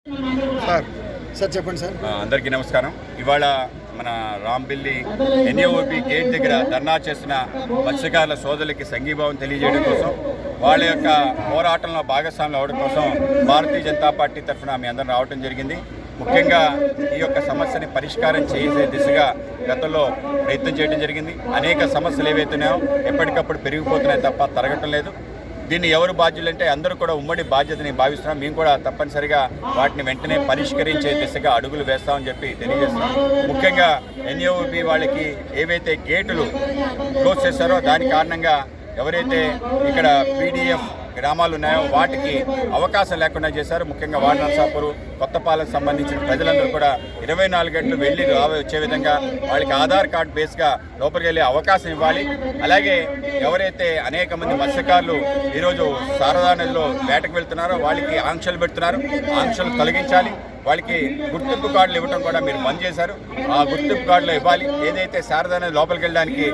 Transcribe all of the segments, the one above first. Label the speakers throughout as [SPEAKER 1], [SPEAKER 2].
[SPEAKER 1] Sir sir చెప్పండి sir.
[SPEAKER 2] అందరికీ నమస్కారం. ఇవాళ మన రాంబిల్లి ఎన్ఏఓపి గేట్ దగ్గర ధర్నా చేసిన మత్స్యకారుల సోదరులకి సంఘీభావం తెలియజేయడం కోసం, వాళ్ళ యొక్క పోరాటంలో భాగస్వాములు అవడం కోసం భారతీయ జనతా పార్టీ తరఫున మీ అందరం రావడం జరిగింది. ముఖ్యంగా ఈ యొక్క సమస్యని పరిష్కారం చేసే దిశగా గతంలో ప్రయత్నం చేయడం జరిగింది. అనేక సమస్యలు ఏవైతున్నాయో ఎప్పటికప్పుడు పెరిగిపోతున్నాయి తప్ప తరగటం లేదు. దీన్ని ఎవరు బాధ్యులంటే అందరూ కూడా ఉమ్మడి బాధ్యతని భావిస్తున్నాం. మేము కూడా తప్పనిసరిగా వాటిని వెంటనే పరిష్కరించే దిశగా అడుగులు వేస్తామని చెప్పి తెలియజేస్తున్నాం. ముఖ్యంగా ఎన్ఏఓపి వాళ్ళకి ఏవైతే గేటులు క్లోజ్ చేశారో దాని కారణంగా ఎవరైతే ఇక్కడ పీడిఎఫ్ గ్రామాలు ఉన్నాయో వాటికి అవకాశం లేకుండా చేశారు. ముఖ్యంగా వార్డు నర్సాపూర్, కొత్తపాలకు సంబంధించిన ప్రజలందరూ కూడా 24 గంటలు వెళ్ళి వచ్చే విధంగా వాళ్ళకి ఆధార్ కార్డు బేస్గా లోపలికి వెళ్ళే అవకాశం ఇవ్వాలి. అలాగే ఎవరైతే అనేక మంది మత్స్యకారులు ఈరోజు శారదా నదిలో వేటకు వెళ్తున్నారో వాళ్ళకి ఆంక్షలు పెడుతున్నారు. ఆంక్షలు తొలగించాలి. వాళ్ళకి గుర్తింపు కార్డులు ఇవ్వడం కూడా మీరు బంద్ చేశారు. ఆ గుర్తింపు కార్డులు ఇవ్వాలి. ఏదైతే శారదా నది లోపలికి వెళ్ళడానికి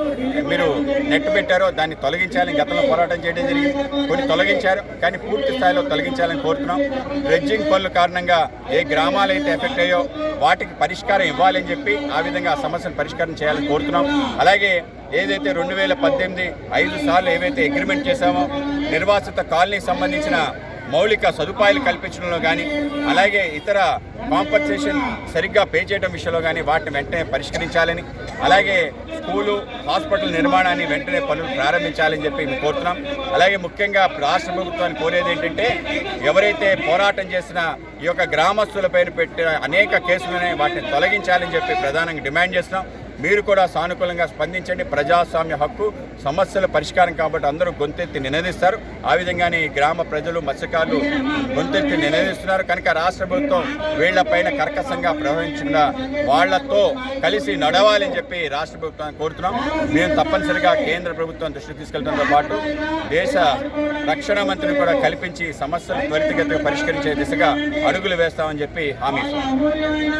[SPEAKER 2] మీరు నెట్ పెట్టారో దాన్ని తొలగించాలని గతంలో పోరాటం చేయడం జరిగింది. కొన్ని తొలగించారు, కానీ పూర్తి స్థాయిలో తొలగించాలని కోరుతున్నాం. డ్రెడ్జింగ్ పనుల కారణంగా ఏ గ్రామాలు అయితే ఎఫెక్ట్ అయ్యో వాటికి పరిష్కారం ఇవ్వాలని చెప్పి ఆ విధంగా ఆ సమస్యను పరిష్కారం చేయాలని కోరుతున్నాం. అలాగే ఏదైతే 2018 5 సార్లు ఏవైతే అగ్రిమెంట్ చేశామో నిర్వాసిత కాలనీకి సంబంధించిన మౌలిక సదుపాయాలు కల్పించడంలో కానీ, అలాగే ఇతర కాంపన్సేషన్ సరిగ్గా పే చేయడం విషయంలో కానీ వాటిని వెంటనే పరిష్కరించాలని, అలాగే స్కూలు, హాస్పిటల్ నిర్మాణాన్ని వెంటనే పనులు ప్రారంభించాలని చెప్పి మేము కోరుతున్నాం. అలాగే ముఖ్యంగా రాష్ట్ర ప్రభుత్వాన్ని కోరేది ఏంటంటే, ఎవరైతే పోరాటం చేసిన ఈ యొక్క గ్రామస్తులపైన పెట్టిన అనేక కేసులున్నాయి వాటిని తొలగించాలని చెప్పి ప్రధానంగా డిమాండ్ చేస్తున్నాం. మీరు కూడా సానుకూలంగా స్పందించండి. ప్రజాస్వామ్య హక్కు, సమస్యల పరిష్కారం కాబట్టి అందరూ గొంతెత్తి నినదిస్తారు. ఆ విధంగానే గ్రామ ప్రజలు, మత్స్యకారులు గొంతెత్తి నినదిస్తున్నారు. కనుక రాష్ట్ర ప్రభుత్వం వీళ్లపైన కర్కశంగా ప్రవహించకుండా వాళ్లతో కలిసి నడవాలని చెప్పి రాష్ట్ర ప్రభుత్వాన్ని కోరుతున్నాం. మేము తప్పనిసరిగా కేంద్ర ప్రభుత్వం దృష్టికి తీసుకెళ్లడంతో పాటు దేశ రక్షణ మంత్రిని కూడా కల్పించి సమస్యలు త్వరితగతిగా పరిష్కరించే దిశగా అడుగులు వేస్తామని చెప్పి హామీ ఇస్తున్నాం.